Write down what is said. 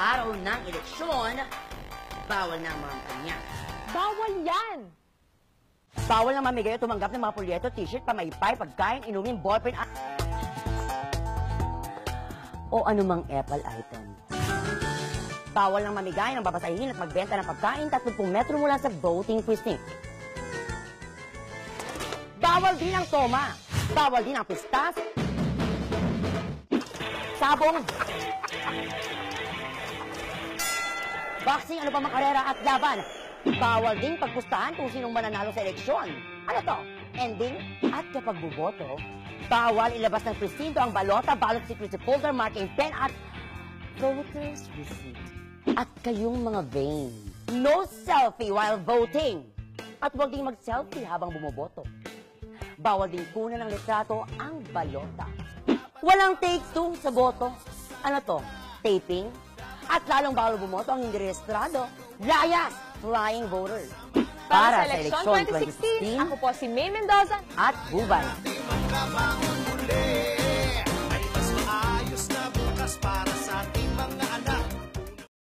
araw ng eleksyon, bawal na ang mga kanya. Bawal yan! Bawal na mamigay o tumanggap ng mga polyeto, t-shirt, pamaypay, pagkain, inumin, ballpen, o anumang Apple item. Bawal nang mamigay ng babasahin at magbenta ng pagkain 30 metro mula sa voting precinct. Bawal din ang toma. Bawal din ang pistas. Sabong. Boxing, ano pa mga karera at laban. Bawal din pagpustahan kung sinong mananalo sa eleksyon. Ano to? Ending? At kapag buboto, bawal ilabas ng presinto ang balota, ballot security folder, marking pen at voter's receipt. At kayong mga vain, no selfie while voting. At huwag din mag-selfie habang bumoboto. Bawal din kunan ng litrato ang balota. Walang take two sa boto. Ano to? Taping? At lalong bawal bumoto ang hindi rehistrado. Layas! Flying voter. Para sa eleksyon 2016, ako po si May Mendoza at Hubay.